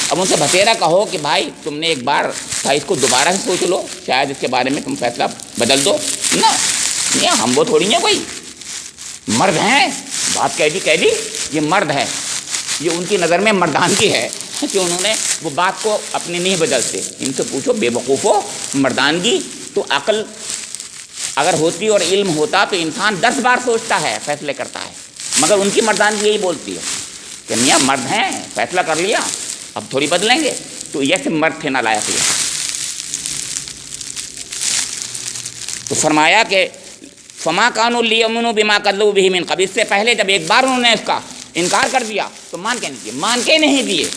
اب ان سے بھتیرا کہو کہ بھائی تم نے ایک بار تھا, اس کو دوبارہ سے سوچ لو, شاید اس کے بارے میں تم فیصلہ بدل دو نا. یہ ہم وہ تھوڑی ہیں, کوئی مرد ہیں, بات کہہ دی یہ مرد ہے، یہ ان کی نظر میں مردانگی ہے کہ انہوں نے وہ بات کو اپنی نہیں بدلتے۔ ان سے پوچھو بے وقوفو، مردانگی تو عقل اگر ہوتی اور علم ہوتا تو انسان 10 بار سوچتا ہے، فیصلے کرتا ہے، مگر ان کی مردانگی یہی بولتی ہے کہ میاں مرد ہیں، فیصلہ کر لیا، اب تھوڑی بدلیں گے۔ تو ایسے مرد تھے نالائق یہ۔ تو فرمایا کہ فما کانوا لیؤمنوا بما کذبوا بہ من قبل، اس سے پہلے جب ایک بار انہوں نے اس کا انکار کر دیا تو مان کے نہیں دیے۔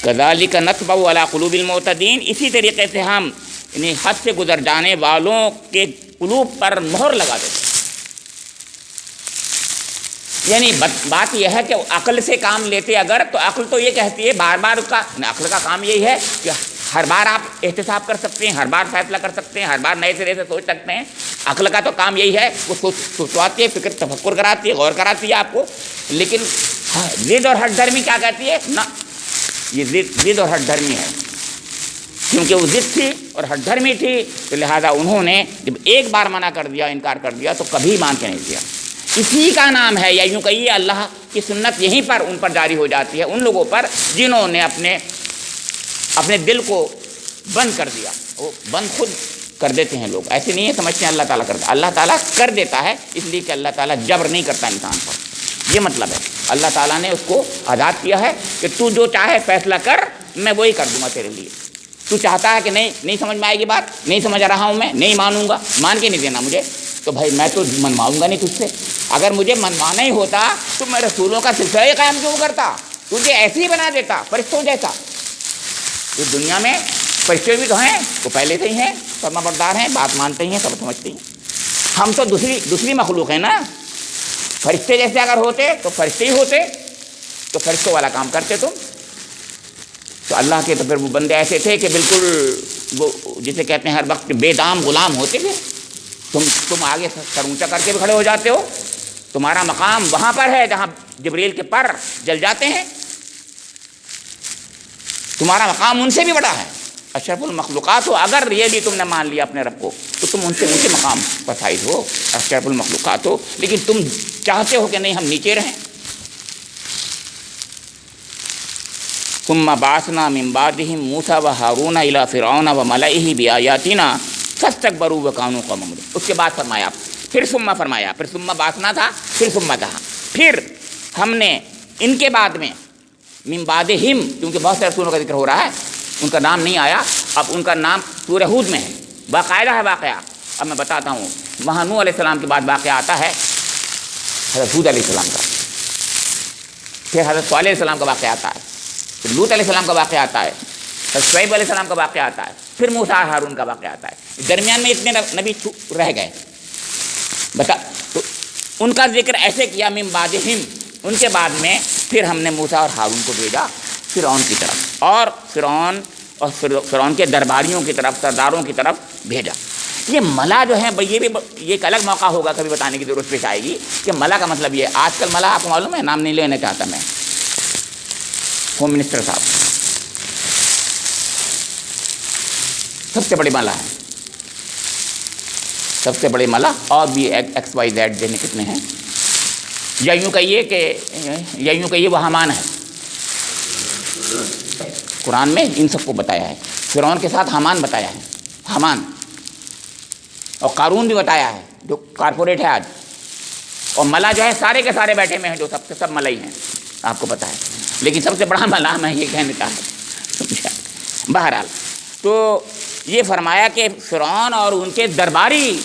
کذالک نطبع علی قلوب المعتدین، اسی طریقے سے ہم انہیں حد سے گزر جانے والوں کے قلوب پر مہر لگا دیتے۔ یعنی بات یہ ہے کہ عقل سے کام لیتے اگر، تو عقل تو یہ کہتی ہے بار بار، اس کا عقل کا کام یہی ہے کہ ہر بار آپ احتساب کر سکتے ہیں، ہر بار فیصلہ کر سکتے ہیں، ہر بار نئے سرے سے سوچ سکتے ہیں۔ عقل کا تو کام یہی ہے، وہ سوچواتی ہے، فکر تفکر کراتی ہے، غور کراتی ہے آپ کو۔ لیکن ضد اور ہٹ دھرمی کیا کہتی ہے؟ نہ، یہ ضد اور ہٹ دھرمی ہے، کیونکہ وہ ضد تھی اور ہٹ دھرمی تھی، تو لہٰذا انہوں نے جب ایک بار منع کر دیا، انکار کر دیا، تو کبھی مان کے نہیں دیا۔ اسی کا نام ہے، یا یوں کہیے اللہ کی سنت یہیں پر ان پر جاری ہو جاتی ہے، ان لوگوں پر جنہوں نے اپنے دل کو بند کر دیا۔ وہ بند خود کر دیتے ہیں لوگ، ایسے نہیں ہے سمجھتے ہیں اللہ تعالیٰ کرتا، اللہ تعالیٰ کر دیتا ہے، اس لیے کہ اللہ تعالیٰ جبر نہیں کرتا انسان پر، یہ مطلب ہے۔ اللہ تعالیٰ نے اس کو آزاد کیا ہے کہ تو جو چاہے فیصلہ کر، میں وہی کر دوں گا تیرے لیے۔ تو چاہتا ہے کہ نہیں سمجھ میں آئے گی بات، نہیں سمجھ رہا ہوں میں، نہیں مانوں گا، مان کے نہیں دینا مجھے، تو بھائی میں تو منواؤں گا نہیں تجھ سے۔ اگر مجھے منوانا ہی ہوتا تو میں رسولوں کا سلسلہ ہی قائم کیوں کرتا، تجھے ایسے ہی بنا دیتا فرشتوں جیسا۔ اس دنیا میں فرشتے بھی تو ہیں، وہ پہلے سے ہی ہیں، فرما بردار ہیں، بات مانتے ہی ہیں، سب سمجھتے ہیں۔ ہم تو دوسری مخلوق ہیں نا، فرشتے جیسے اگر ہوتے تو فرشتے ہی ہوتے، تو فرشتوں والا کام کرتے تم۔ تو اللہ کے تو پھر وہ بندے ایسے تھے کہ بالکل وہ جسے کہتے ہیں ہر وقت بے دام غلام ہوتے تھے۔ تم آگے سر اونچا کر کے بھی کھڑے ہو جاتے ہو، تمہارا مقام وہاں پر ہے جہاں جبریل کے پر جل جاتے ہیں، تمہارا مقام ان سے بھی بڑا ہے، اشرف المخلوقات ہو۔ اگر یہ بھی تم نے مان لیا اپنے رب کو تو تم ان سے اونچے مقام پر فائز ہو، اشرف المخلوقات ہو، لیکن تم چاہتے ہو کہ نہیں ہم نیچے رہیں۔ ثم بعثنا من بعدهم موسیٰ وہارون الی فرعون وملئہ بآیاتنا فاستکبروا وکانوا قوما مجرمین۔ اس کے بعد فرمایا، پھر ثم بعثنا تھا، پھر ثم کہا، پھر ہم نے ان کے بعد میں من بعدہم، کیونکہ بہت سے رسولوں کا ذکر ہو رہا ہے، ان کا نام نہیں آیا، اب ان کا نام سورہ ہود میں ہے، باقاعدہ ہے واقعہ۔ اب میں بتاتا ہوں، وہاں نوح علیہ السلام کے بعد واقعہ آتا ہے حضرت ہود علیہ السلام کا، پھر حضرت صالح علیہ السلام کا واقعہ آتا ہے، پھر لوط علیہ السلام کا واقعہ آتا ہے، پھر شعیب علیہ السلام کا واقعہ آتا ہے، پھر موسیٰ اور ہارون کا واقعہ آتا ہے۔ درمیان میں اتنے نبی رہ گئے، بتا تو ان کا ذکر ایسے کیا من بعدہم، ان کے بعد میں پھر ہم نے موسیٰ اور ہارون کو بھیجا فرعون کی طرف، اور فرعون کے درباریوں کی طرف، سرداروں کی طرف بھیجا۔ یہ ملا جو ہے یہ بھی یہ ایک الگ موقع ہوگا، کبھی بتانے کی ضرورت پیش آئے گی کہ ملا کا مطلب یہ، آج کل ملا آپ کو معلوم ہے، نام نہیں لینا چاہتا میں، ہوم منسٹر صاحب سب سے بڑی ملا ہے، سب سے بڑے ملا، اور بھی ایکس وائی زیڈ دینے کتنے ہیں، یا یوں کہیے وہ حامان ہے۔ قرآن میں ان سب کو بتایا ہے، فرعون کے ساتھ حامان بتایا ہے، حامان، اور قارون بھی بتایا ہے جو کارپوریٹ ہے آج، اور ملا جو ہے سارے کے سارے بیٹھے میں ہیں جو سب ملا ہی ہیں، آپ کو پتہ ہے، لیکن سب سے بڑا ملا میں یہ کہنے کا ہے۔ بہرحال تو یہ فرمایا کہ فرعون اور ان کے درباری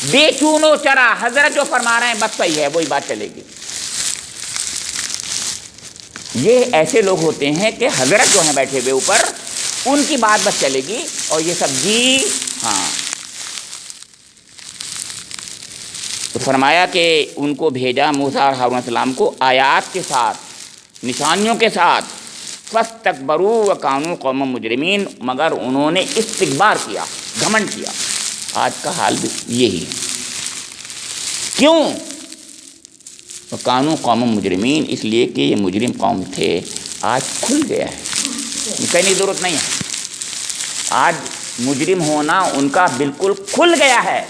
بے چون و چرا، حضرت جو فرما رہے ہیں بس صحیح ہے، وہی بات چلے گی۔ یہ ایسے لوگ ہوتے ہیں کہ حضرت جو ہیں بیٹھے ہوئے اوپر، ان کی بات بس چلے گی، اور یہ سب جی ہاں۔ تو فرمایا کہ ان کو بھیجا موسیٰ اور ہارون علیہ السلام کو آیات کے ساتھ، نشانیوں کے ساتھ، فاستکبروا وکانوا قوما مجرمین، مگر انہوں نے استکبار کیا، گھمنڈ کیا۔ آج کا حال بھی یہی ہے، کیوں؟ وکانوا قوما مجرمین، اس لیے کہ یہ مجرم قوم تھے، آج کھل گیا ہے، کہنے کی ضرورت نہیں ہے، آج مجرم ہونا ان کا بالکل کھل گیا ہے،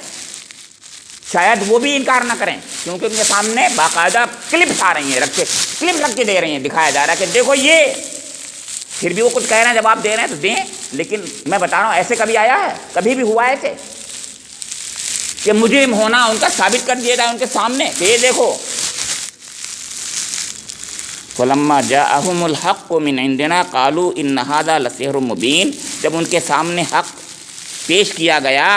شاید وہ بھی انکار نہ کریں، کیونکہ ان کے سامنے باقاعدہ کلپس آ رہی ہیں، کلپ رکھ کے دے رہی ہیں، دکھایا جا رہا ہے کہ دیکھو یہ، پھر بھی وہ کچھ کہہ رہے ہیں، جواب دے رہے ہیں تو دیں، لیکن میں بتا رہا ہوں ایسے کبھی آیا ہے؟ کبھی بھی ہوا ہے ایسے کہ مجرم ہونا ان کا ثابت کر دیا جائے ان کے سامنے کہ یہ دیکھو؟ فَلَمَّا جَاءَهُمُ الْحَقُّ مِنْ عِنْدِنَا قَالُوا إِنَّ هَذَا لَسِحْرٌ مُبِينٌ، جب ان کے سامنے حق پیش کیا گیا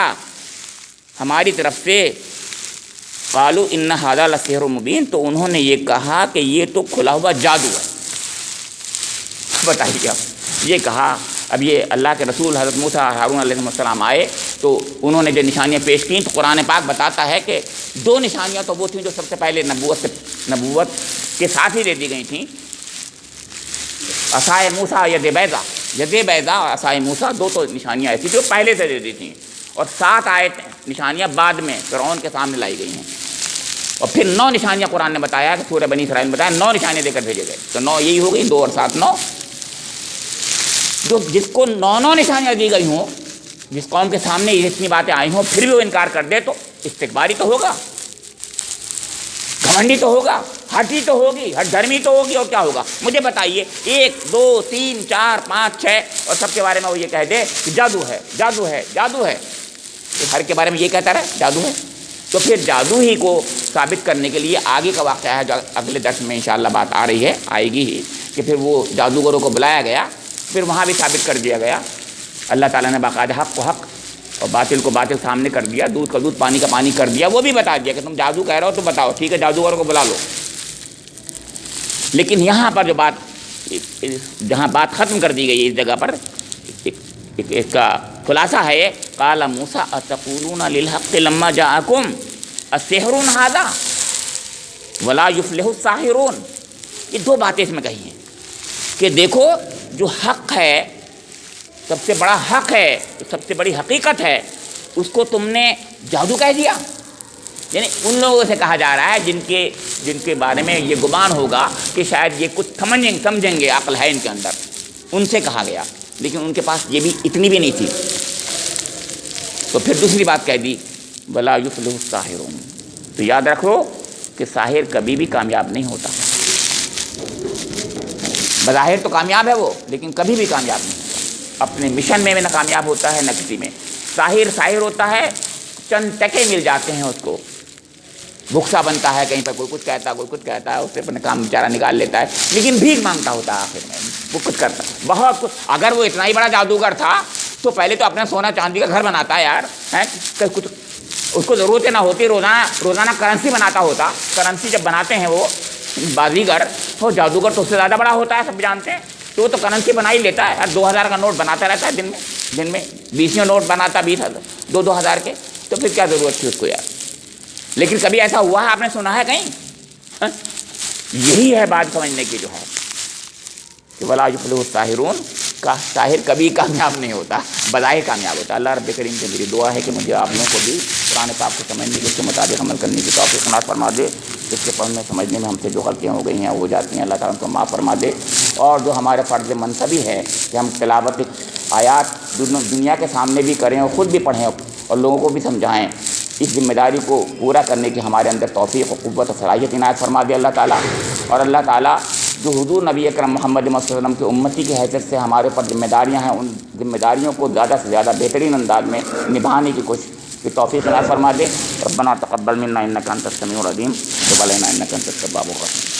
ہماری طرف سے، قَالُوا إِنَّ هَذَا لَسِحْرٌ مُبِينٌ، تو انہوں نے یہ کہا کہ یہ تو کھلا ہوا جادو ہے۔ بتائیے یہ کہا، اب یہ اللہ کے رسول حضرت موسیٰ اور ہارون علیہ السلام آئے تو انہوں نے جو نشانیاں پیش کیں تو قرآن پاک بتاتا ہے کہ دو نشانیاں تو وہ تھیں جو سب سے پہلے نبوت کے ساتھ ہی دے دی گئی تھیں، عصائے موسیٰ ید بیضا اور عصائے موسیٰ، دو تو نشانیاں ایسی جو پہلے سے دے دی تھیں، اور 7 نشانیاں بعد میں فرعون کے سامنے لائی گئی ہیں، اور پھر 9 نشانیاں قرآن نے بتایا کہ سورہ بنی اسرائیل میں بتایا 9 نشانیاں دے کر بھیجے گئے، تو 9 یہی ہو گئی، 2 اور 7 9۔ جو جس کو 9 نشانیاں دی گئی ہوں، جس قوم کے سامنے یہ اتنی باتیں آئی ہوں، پھر بھی وہ انکار کر دے تو استکباری تو ہوگا، گھمنڈی تو ہوگا، ہٹی تو ہوگی، ہٹ دھرمی تو ہوگی، اور کیا ہوگا؟ مجھے بتائیے 1 2 3 4 5 6 اور سب کے بارے میں وہ یہ کہہ دے کہ جادو ہے، جادو ہے، جادو ہے، ہر کے بارے میں یہ کہتا رہے جادو ہے، تو پھر جادو ہی کو ثابت کرنے کے لیے آگے کا واقعہ ہے جو اگلے درس میں انشاءاللہ بات آ رہی ہے، آئے گی ہی، کہ پھر وہ جادوگروں کو بلایا گیا، پھر وہاں بھی ثابت کر دیا گیا، اللہ تعالیٰ نے باقاعدہ حق کو حق اور باطل کو باطل سامنے کر دیا، دودھ کا دودھ پانی کا پانی کر دیا، وہ بھی بتا دیا کہ تم جادو کہہ رہے ہو تو بتاؤ، ٹھیک ہے جادوگروں کو بلا لو۔ لیکن یہاں پر جو جہاں بات ختم کر دی گئی اس جگہ پر اس کا خلاصہ ہے، قال موسیٰ اتقولون للحق لما جاءکم السحر ھذا ولا یفلح الساحرون، یہ 2 باتیں اس میں کہی ہیں کہ دیکھو جو حق ہے، سب سے بڑا حق ہے، سب سے بڑی حقیقت ہے، اس کو تم نے جادو کہہ دیا۔ یعنی ان لوگوں سے کہا جا رہا ہے جن کے بارے میں یہ گمان ہوگا کہ شاید یہ کچھ سمجھیں گے، عقل ہے ان کے اندر، ان سے کہا گیا، لیکن ان کے پاس یہ بھی اتنی بھی نہیں تھی۔ تو پھر دوسری بات کہہ دی ولا یفلح الساحرون، تو یاد رکھو کہ ساحر کبھی بھی کامیاب نہیں ہوتا، بظاہر تو کامیاب ہے وہ، لیکن کبھی بھی کامیاب نہیں ہوتا، اپنے مشن میں نہ کامیاب ہوتا ہے نہ کسی میں۔ ساحر ہوتا ہے، چند ٹکے مل جاتے ہیں اس کو، بھکسا بنتا ہے، کہیں پر کوئی کچھ کہتا ہے، کوئی کچھ کہتا ہے، اس سے اپنے کام بیچارہ نکال لیتا ہے، لیکن بھیک مانگتا ہوتا ہے آخر میں، وہ کچھ کرتا ہے بہت کچھ۔ اگر وہ اتنا ہی بڑا جادوگر تھا تو پہلے تو اپنا سونا چاندی کا گھر بناتا ہے یار، کچھ اس کو ضرورتیں نہ ہوتی، روزانہ کرنسی بناتا ہوتا۔ کرنسی جب بناتے ہیں وہ بازیگر، وہ جادوگر تو اس سے زیادہ بڑا ہوتا ہے، سب جانتے ہیں، تو وہ تو کرنسی بنا ہی لیتا ہے یار، 2000 کا نوٹ بناتا رہتا ہے دن میں 20 نوٹ بناتا، 20,000 2,000 کے، تو پھر کیا ضرورت تھی اس کو یار؟ لیکن کبھی ایسا ہوا ہے آپ نے سنا ہے کہیں؟ یہی ہے بات سمجھنے کی جو ہے کہ ولا یفلح الساحرون، کا ساحر کبھی کامیاب نہیں ہوتا، بظاہر کامیاب ہوتا۔ اللہ رب کریم سے میری دعا ہے کہ مجھے آپ لوگوں کو بھی قرآن پاک کو سمجھنے کے اس کے مطابق عمل کرنے کی توفیق عنایت فرما دے، اس کے پڑھنے سمجھنے میں ہم سے جو غلطیاں ہو گئی ہیں ہو جاتی ہیں، اللہ تعالیٰ ان کو معاف فرما دے، اور جو ہمارے فرض منصبی ہے کہ ہم تلاوت آیات دنیا کے سامنے بھی کریں اور خود بھی پڑھیں اور لوگوں کو بھی سمجھائیں، اس ذمہ داری کو پورا کرنے کی ہمارے اندر توفیق و قوت و صلاحیت عنایت فرما دے اللہ تعالیٰ۔ اور اللہ تعالیٰ جو حضور نبی اکرم محمد صلی اللہ علیہ وسلم کی امتی کی حیثیت سے ہمارے اوپر ذمہ داریاں ہیں، ان ذمہ داریوں کو زیادہ سے زیادہ بہترین انداز میں نبھانے کی کوشش کی توفیق عنایت فرما دے۔ ربنا تقبل منا انک انت السمیع العلیم وتب علینا انک انت التواب الرحیم۔